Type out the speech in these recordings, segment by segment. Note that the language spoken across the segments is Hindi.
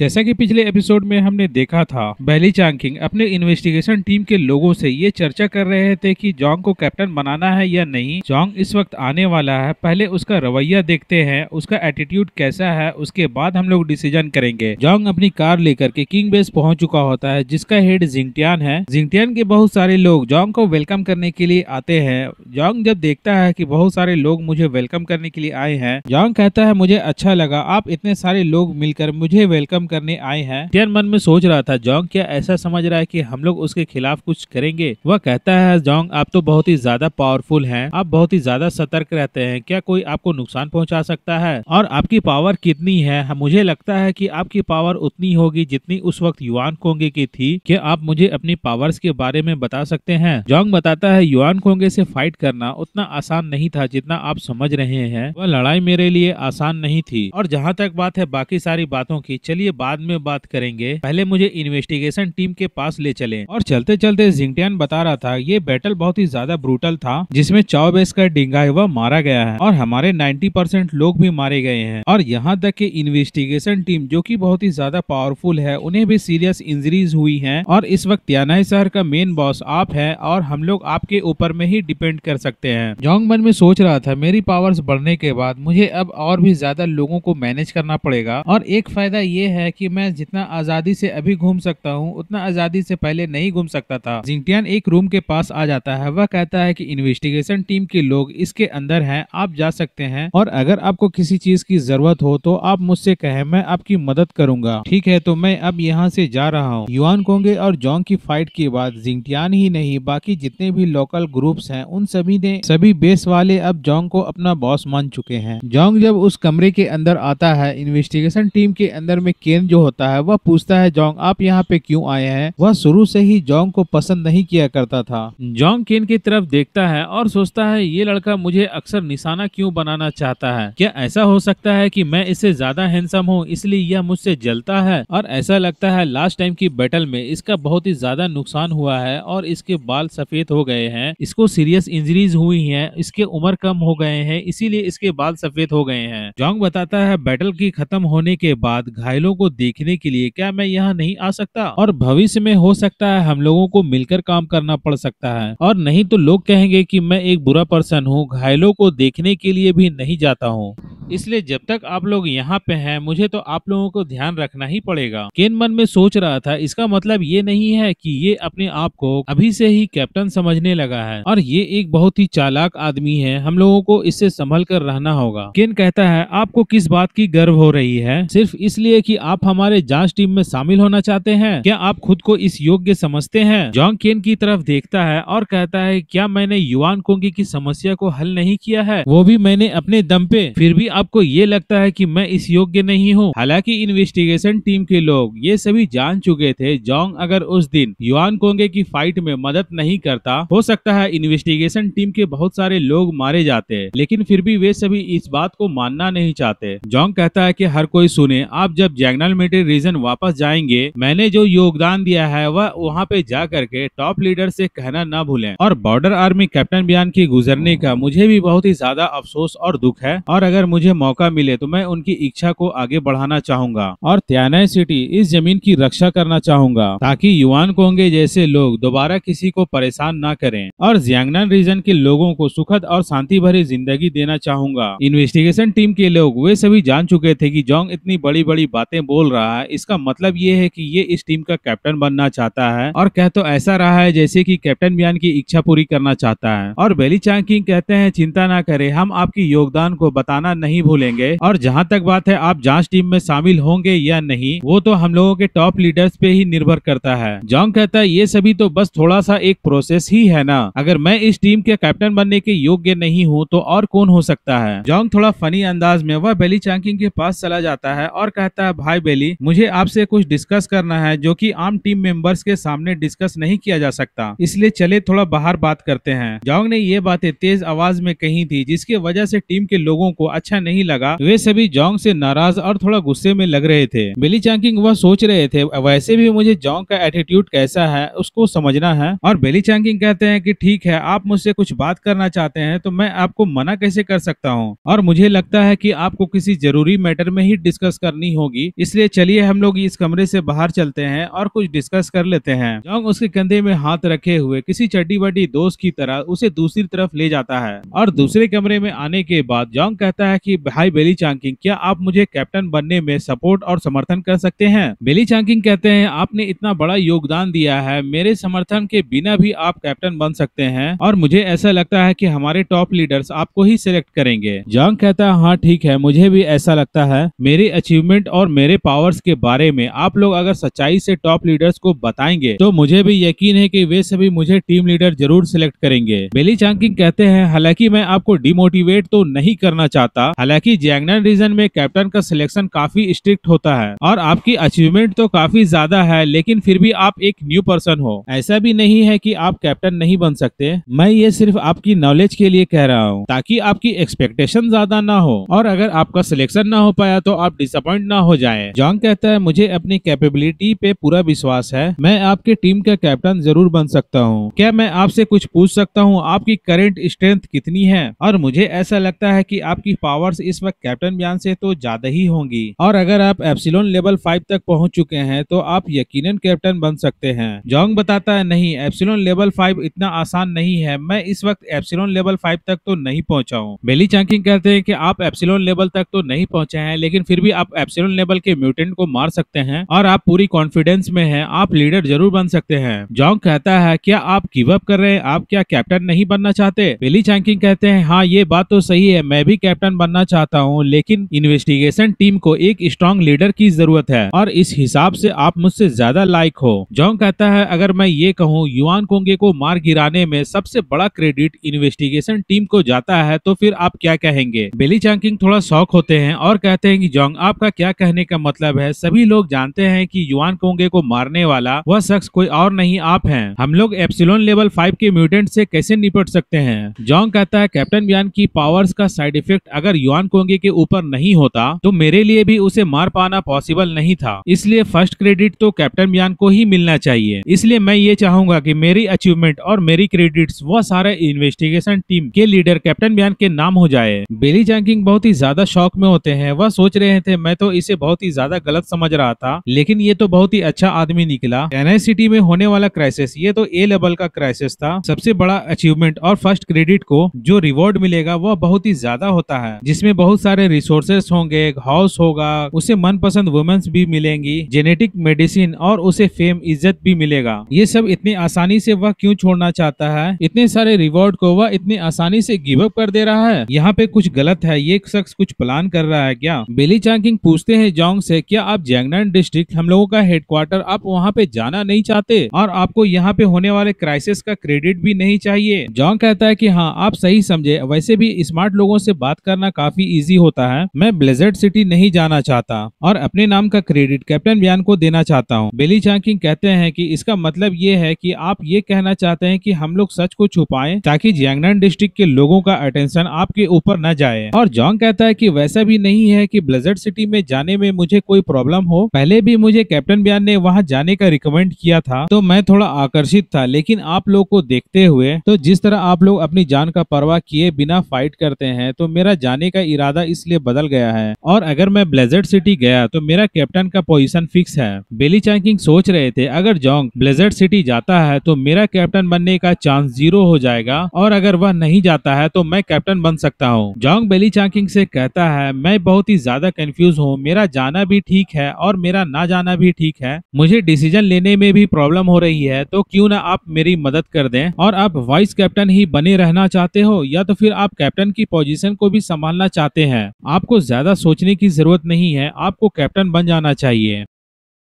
जैसा कि पिछले एपिसोड में हमने देखा था, बैली चांकिंग अपने इन्वेस्टिगेशन टीम के लोगों से ये चर्चा कर रहे थे कि जोंग को कैप्टन बनाना है या नहीं। जोंग इस वक्त आने वाला है, पहले उसका रवैया देखते हैं, उसका एटीट्यूड कैसा है, उसके बाद हम लोग डिसीजन करेंगे। जोंग अपनी कार लेकर के किंग बेस पहुंच चुका होता है, जिसका हेड जिंगटियान है। जिंगटियान के बहुत सारे लोग जोंग को वेलकम करने के लिए आते हैं। जोंग जब देखता है कि बहुत सारे लोग मुझे वेलकम करने के लिए आए हैं, जोंग कहता है मुझे अच्छा लगा, आप इतने सारे लोग मिलकर मुझे वेलकम करने आए हैं। टियान मन में सोच रहा था जोंग क्या ऐसा समझ रहा है कि हम लोग उसके खिलाफ कुछ करेंगे। वह कहता है जोंग आप तो बहुत ही ज्यादा पावरफुल हैं, आप बहुत ही ज्यादा सतर्क रहते हैं, क्या कोई आपको नुकसान पहुंचा सकता है? और आपकी पावर कितनी है? मुझे लगता है कि आपकी पावर उतनी होगी जितनी उस वक्त युआन कोंगे की थी। क्या आप मुझे अपनी पावर्स के बारे में बता सकते हैं? जोंग बताता है युआन कोंगे से फाइट करना उतना आसान नहीं था जितना आप समझ रहे हैं। वह लड़ाई मेरे लिए आसान नहीं थी। और जहाँ तक बात है बाकी सारी बातों की, चलिए बाद में बात करेंगे, पहले मुझे इन्वेस्टिगेशन टीम के पास ले चलें। और चलते चलते जिंगटियान बता रहा था ये बैटल बहुत ही ज्यादा ब्रूटल था, जिसमें चाओ बेस का डिंगाई वह मारा गया है और हमारे 90% लोग भी मारे गए हैं। और यहाँ तक कि इन्वेस्टिगेशन टीम जो कि बहुत ही ज्यादा पावरफुल है, उन्हें भी सीरियस इंजरीज हुई हैं। और इस वक्त तियानाई शहर का मेन बॉस आप है और हम लोग आपके ऊपर में ही डिपेंड कर सकते हैं। जोंग मन में सोच रहा था मेरी पावर्स बढ़ने के बाद मुझे अब और भी ज्यादा लोगों को मैनेज करना पड़ेगा। और एक फायदा ये है कि मैं जितना आजादी से अभी घूम सकता हूँ उतना आजादी से पहले नहीं घूम सकता था। जिंगटियान एक रूम के पास आ जाता है। वह कहता है कि इन्वेस्टिगेशन टीम के लोग इसके अंदर हैं, आप जा सकते हैं और अगर आपको किसी चीज की जरूरत हो तो आप मुझसे कहें, मैं आपकी मदद करूंगा। ठीक है, तो मैं अब यहाँ से जा रहा हूँ। युआन कोंगे और जोंग की फाइट के बाद जिंगटियान ही नहीं बाकी जितने भी लोकल ग्रुप्स हैं उन सभी बेस वाले अब जोंग को अपना बॉस मान चुके हैं। जोंग जब उस कमरे के अंदर आता है, इन्वेस्टिगेशन टीम के अंदर में केन जो होता है वह पूछता है जोंग आप यहाँ पे क्यों आए हैं? वह शुरू से ही जोंग को पसंद नहीं किया करता था। जोंग केन की तरफ देखता है और सोचता है ये लड़का मुझे अक्सर निशाना क्यों बनाना चाहता है? क्या ऐसा हो सकता है कि मैं इससे ज्यादा हैंडसम हूँ इसलिए यह मुझसे जलता है? और ऐसा लगता है लास्ट टाइम की बैटल में इसका बहुत ही ज्यादा नुकसान हुआ है और इसके बाल सफेद हो गए हैं, इसको सीरियस इंजरीज हुई हैं, इसके उम्र कम हो गए हैं, इसीलिए इसके बाल सफेद हो गए हैं। जोंग बताता है बैटल की खत्म होने के बाद घायलों को देखने के लिए क्या मैं यहाँ नहीं आ सकता? और भविष्य में हो सकता है हम लोगों को मिलकर काम करना पड़ सकता है, और नहीं तो लोग कहेंगे कि मैं एक बुरा पर्सन हूँ, घायलों को देखने के लिए भी नहीं जाता हूँ। इसलिए जब तक आप लोग यहाँ पे हैं मुझे तो आप लोगों को ध्यान रखना ही पड़ेगा। केन मन में सोच रहा था इसका मतलब ये नहीं है कि ये अपने आप को अभी से ही कैप्टन समझने लगा है और ये एक बहुत ही चालाक आदमी है, हम लोगों को इससे संभल कर रहना होगा। केन कहता है आपको किस बात की गर्व हो रही है? सिर्फ इसलिए कि आप हमारे जांच टीम में शामिल होना चाहते हैं? क्या आप खुद को इस योग्य समझते हैं? जोंग केन की तरफ देखता है और कहता है क्या मैंने युआन कोंगी की समस्या को हल नहीं किया है, वो भी मैंने अपने दम पे? फिर भी आपको ये लगता है कि मैं इस योग्य नहीं हूँ? हालांकि इन्वेस्टिगेशन टीम के लोग ये सभी जान चुके थे जोंग अगर उस दिन युआन कोंगे की फाइट में मदद नहीं करता, हो सकता है इन्वेस्टिगेशन टीम के बहुत सारे लोग मारे जाते, लेकिन फिर भी वे सभी इस बात को मानना नहीं चाहते। जोंग कहता है कि हर कोई सुने, आप जब जैंगनल मिलिट्री रीजन वापस जाएंगे मैंने जो योगदान दिया है वह वहाँ पे जा करके टॉप लीडर से कहना ना भूलें। और बॉर्डर आर्मी कैप्टन बियान की गुजरने का मुझे भी बहुत ही ज्यादा अफसोस और दुख है, और अगर मुझे मौका मिले तो मैं उनकी इच्छा को आगे बढ़ाना चाहूंगा और तियानाई सिटी इस जमीन की रक्षा करना चाहूंगा ताकि युआन कोंगे जैसे लोग दोबारा किसी को परेशान ना करें, और जियांगनान रीजन के लोगों को सुखद और शांति भरी जिंदगी देना चाहूंगा। इन्वेस्टिगेशन टीम के लोग वे सभी जान चुके थे कि जोंग इतनी बड़ी बड़ी बातें बोल रहा है, इसका मतलब ये है कि ये इस टीम का कैप्टन बनना चाहता है, और कह तो ऐसा रहा है जैसे कि कैप्टन बियान की इच्छा पूरी करना चाहता है। और बेली चांकिंग कहते हैं चिंता ना करें, हम आपकी योगदान को बताना नहीं भूलेंगे, और जहाँ तक बात है आप जांच टीम में शामिल होंगे या नहीं वो तो हम लोगों के टॉप लीडर्स पे ही निर्भर करता है। जोंग कहता है ये सभी तो बस थोड़ा सा एक प्रोसेस ही है ना, अगर मैं इस टीम के कैप्टन बनने के योग्य नहीं हूँ तो और कौन हो सकता है? जोंग थोड़ा फनी अंदाज में वह बेली चांकिंग के पास चला जाता है और कहता है भाई बेली, मुझे आपसे कुछ डिस्कस करना है जो कि आम टीम मेंबर्स के सामने डिस्कस नहीं किया जा सकता, इसलिए चले थोड़ा बाहर बात करते हैं। जोंग ने ये बातें तेज आवाज में कही थी जिसकी वजह से टीम के लोगों को अच्छा नहीं लगा। वे सभी जोंग से नाराज और थोड़ा गुस्से में लग रहे थे। बिली चांकिंग वह सोच रहे थे वैसे भी मुझे जोंग का एटीट्यूड कैसा है उसको समझना है। और बिली चांकिंग कहते हैं कि ठीक है, आप मुझसे कुछ बात करना चाहते हैं तो मैं आपको मना कैसे कर सकता हूँ, और मुझे लगता है कि आपको किसी जरूरी मैटर में ही डिस्कस करनी होगी, इसलिए चलिए हम लोग इस कमरे से बाहर चलते हैं और कुछ डिस्कस कर लेते हैं। जोंग उसके कंधे में हाथ रखे हुए किसी चड्डी बड्डी दोस्त की तरह उसे दूसरी तरफ ले जाता है। और दूसरे कमरे में आने के बाद जोंग कहता है कि भाई बिली चांकिंग, क्या आप मुझे कैप्टन बनने में सपोर्ट और समर्थन कर सकते हैं? बिली चांकिंग कहते हैं आपने इतना बड़ा योगदान दिया है, मेरे समर्थन के बिना भी आप कैप्टन बन सकते हैं, और मुझे ऐसा लगता है कि हमारे टॉप लीडर्स आपको ही सिलेक्ट करेंगे। जोंग कहता है हाँ ठीक है, मुझे भी ऐसा लगता है। मेरी अचीवमेंट और मेरे पावर्स के बारे में आप लोग अगर सच्चाई से टॉप लीडर्स को बताएंगे तो मुझे भी यकीन है कि वे सभी मुझे टीम लीडर जरूर सिलेक्ट करेंगे। बिली चांकिंग कहते हैं हालांकि मैं आपको डिमोटिवेट तो नहीं करना चाहता, हालांकि जियांगनान रीजन में कैप्टन का सिलेक्शन काफी स्ट्रिक्ट होता है और आपकी अचीवमेंट तो काफी ज्यादा है, लेकिन फिर भी आप एक न्यू पर्सन हो, ऐसा भी नहीं है कि आप कैप्टन नहीं बन सकते। मैं ये सिर्फ आपकी नॉलेज के लिए कह रहा हूँ ताकि आपकी एक्सपेक्टेशन ज्यादा ना हो, और अगर आपका सिलेक्शन ना हो पाया तो आप डिसअपॉइंट ना हो जाएं। जोंग कहता है मुझे अपनी कैपेबिलिटी पे पूरा विश्वास है, मैं आपके टीम का कैप्टन जरूर बन सकता हूँ। क्या मैं आपसे कुछ पूछ सकता हूँ, आपकी करंट स्ट्रेंथ कितनी है? और मुझे ऐसा लगता है कि आपकी पावर्स इस वक्त कैप्टन ब्यान से तो ज्यादा ही होंगी, और अगर आप एप्सिलॉन लेवल 5 तक पहुंच चुके हैं तो आप यकीनन कैप्टन बन सकते हैं। जोंग बताता है नहीं, एप्सिलॉन लेवल 5 इतना आसान नहीं है, मैं इस वक्त एप्सिलॉन लेवल 5 तक तो नहीं पहुंचा हूँ। बिली चांकिंग कहते हैं कि आप एप्सिलॉन लेवल तक तो नहीं पहुंचे हैं, लेकिन फिर भी आप एप्सिलॉन लेवल के म्यूटेंट को मार सकते हैं और आप पूरी कॉन्फिडेंस में हैं, आप लीडर जरूर बन सकते हैं। जोंग कहता है क्या आप गिव अप कर रहे हैं, आप क्या कैप्टन नहीं बनना चाहते? बिली चांकिंग कहते हैं हाँ ये बात तो सही है, मैं भी कैप्टन बनना चाहता हूँ, लेकिन इन्वेस्टिगेशन टीम को एक स्ट्रॉन्ग लीडर की जरूरत है और इस हिसाब से आप मुझसे ज्यादा लायक हो। जोंग कहता है अगर मैं ये कहूँ युआन कोंगे को मार गिराने में सबसे बड़ा क्रेडिट इन्वेस्टिगेशन टीम को जाता है तो फिर आप क्या कहेंगे? बिली चांकिंग थोड़ा शॉक होते हैं और कहते हैं कि जोंग आपका क्या कहने का मतलब है? सभी लोग जानते हैं कि युआन कोंगे को मारने वाला वह शख्स कोई और नहीं आप हैं, हम लोग एप्सिलॉन लेवल 5 के म्यूटेंट से कैसे निपट सकते हैं? जोंग कहता है कैप्टन ब्यान की पावर्स का साइड इफेक्ट अगर युआन कोंगे के ऊपर नहीं होता तो मेरे लिए भी उसे मार पाना पॉसिबल नहीं था, इसलिए फर्स्ट क्रेडिट तो कैप्टन ब्यान को ही मिलना चाहिए, इसलिए मैं ये चाहूंगा कि मेरी अचीवमेंट और मेरी क्रेडिट्स वह सारे इन्वेस्टिगेशन टीम के लीडर कैप्टन ब्यान के नाम हो जाए। बिली चांकिंग बहुत ही ज्यादा शॉक में होते हैं, वह सोच रहे थे मैं तो इसे बहुत ही ज्यादा गलत समझ रहा था, लेकिन ये तो बहुत ही अच्छा आदमी निकला। चेन्नई सिटी में होने वाला क्राइसिस ये तो ए लेवल का क्राइसिस था, सबसे बड़ा अचीवमेंट और फर्स्ट क्रेडिट को जो रिवॉर्ड मिलेगा वह बहुत ही ज्यादा होता है, जिसमें बहुत सारे रिसोर्सेस होंगे, हाउस होगा, उसे मनपसंद वुमेन्स भी मिलेंगी, जेनेटिक मेडिसिन और उसे फेम इज्जत भी मिलेगा। ये सब इतनी आसानी से वह क्यों छोड़ना चाहता है? इतने सारे रिवॉर्ड को वह इतनी आसानी से गिव अप कर दे रहा है, यहाँ पे कुछ गलत है, ये शख्स कुछ प्लान कर रहा है क्या? बिली चांकिंग पूछते हैं जोंग से क्या आप जियांगनान डिस्ट्रिक्ट हम लोगों का हेडक्वार्टर आप वहाँ पे जाना नहीं चाहते और आपको यहाँ पे होने वाले क्राइसिस का क्रेडिट भी नहीं चाहिए? जोंग कहता है कि हाँ आप सही समझे, वैसे भी स्मार्ट लोगों से बात करना काफी इजी होता है, मैं ब्लेजर्ड सिटी नहीं जाना चाहता और अपने नाम का क्रेडिट कैप्टन ब्यान को देना चाहता हूँ। बिली चांकिंग कहते हैं कि इसका मतलब ये है कि आप ये कहना चाहते हैं कि हम लोग सच को छुपाएं ताकि जियांगनान डिस्ट्रिक्ट के लोगों का अटेंशन आपके ऊपर न जाए। और जोंग कहता है कि वैसा भी नहीं है कि ब्लेजर्ड सिटी में जाने में मुझे कोई प्रॉब्लम हो, पहले भी मुझे कैप्टन ब्यान ने वहाँ जाने का रिकमेंड किया था तो मैं थोड़ा आकर्षित था, लेकिन आप लोग को देखते हुए तो जिस तरह आप लोग अपनी जान का परवाह किए बिना फाइट करते हैं तो मेरा जाने का इरादा इसलिए बदल गया है, और अगर मैं ब्लेजर्ड सिटी गया तो मेरा कैप्टन का पोजीशन फिक्स है। बिली चांकिंग सोच रहे थे अगर जोंग ब्लेजर्ड सिटी जाता है तो मेरा कैप्टन बनने का चांस 0 हो जाएगा, और अगर वह नहीं जाता है तो मैं कैप्टन बन सकता हूँ। जोंग बिली चांकिंग से कहता है मैं बहुत ही ज्यादा कंफ्यूज हूँ, मेरा जाना भी ठीक है और मेरा ना जाना भी ठीक है, मुझे डिसीजन लेने में भी प्रॉब्लम हो रही है, तो क्यों ना आप मेरी मदद कर दें और आप वाइस कैप्टन ही बने रहना चाहते हो या तो फिर आप कैप्टन की पोजीशन को भी संभालना चाहते हैं। आपको ज्यादा सोचने की जरूरत नहीं है, आपको कैप्टन बन जाना चाहिए।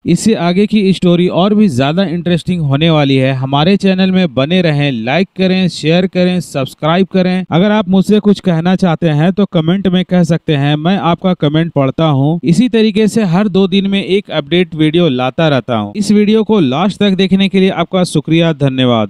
इससे आगे की स्टोरी और भी ज्यादा इंटरेस्टिंग होने वाली है, हमारे चैनल में बने रहें, लाइक करें, शेयर करें, सब्सक्राइब करें। अगर आप मुझसे कुछ कहना चाहते हैं तो कमेंट में कह सकते हैं, मैं आपका कमेंट पढ़ता हूं। इसी तरीके से हर 2 दिन में एक अपडेट वीडियो लाता रहता हूं। इस वीडियो को लास्ट तक देखने के लिए आपका शुक्रिया, धन्यवाद।